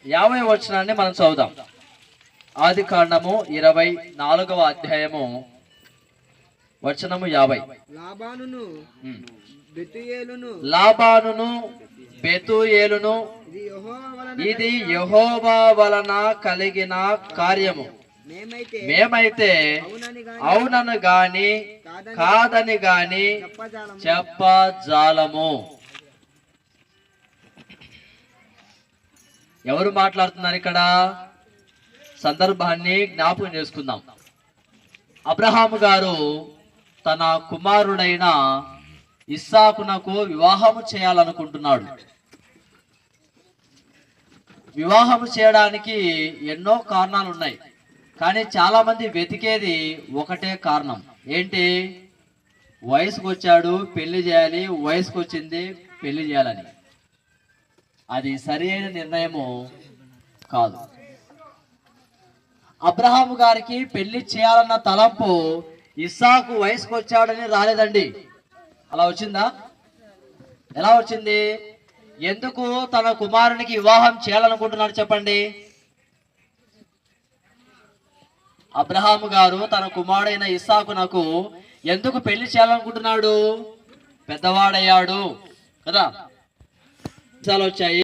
50వ వచనాన్ని మనం చదువుదాం. ఆది కాండము 24వ అధ్యాయము వచనము 50. లాబానును బెతూయేలును ఇది యెహోవా వలన కలిగిన కార్యము, మేమైతే అవునను గాని కాదని గాని చెప్పజాలము. ఎవరు మాట్లాడుతున్నారు ఇక్కడ? సందర్భాన్ని జ్ఞాపకం చేసుకుందాం. అబ్రహాము గారు తన కుమారుడైన ఇస్సాకునకు వివాహము చేయాలనుకుంటున్నాడు. వివాహము చేయడానికి ఎన్నో కారణాలు ఉన్నాయి, కానీ చాలా మంది వెతికేది ఒకటే కారణం. ఏంటి? వయసుకు వచ్చాడు, పెళ్లి చేయాలి, వయసుకు వచ్చింది, పెళ్లి చేయాలని. అది సరి అయిన నిర్ణయము కాదు. అబ్రహాము గారికి పెళ్లి చేయాలన్న తలంపు ఇస్సాకు వయసుకు వచ్చాడని రాలేదండి. అలా వచ్చిందా? ఎలా వచ్చింది? ఎందుకు తన కుమారునికి వివాహం చేయాలనుకుంటున్నాడు చెప్పండి. అబ్రహాము గారు తన కుమారుడైన ఇస్సాకునకు ఎందుకు పెళ్లి చేయాలనుకుంటున్నాడు? పెద్దవాడయ్యాడు కదా, వచ్చాయి.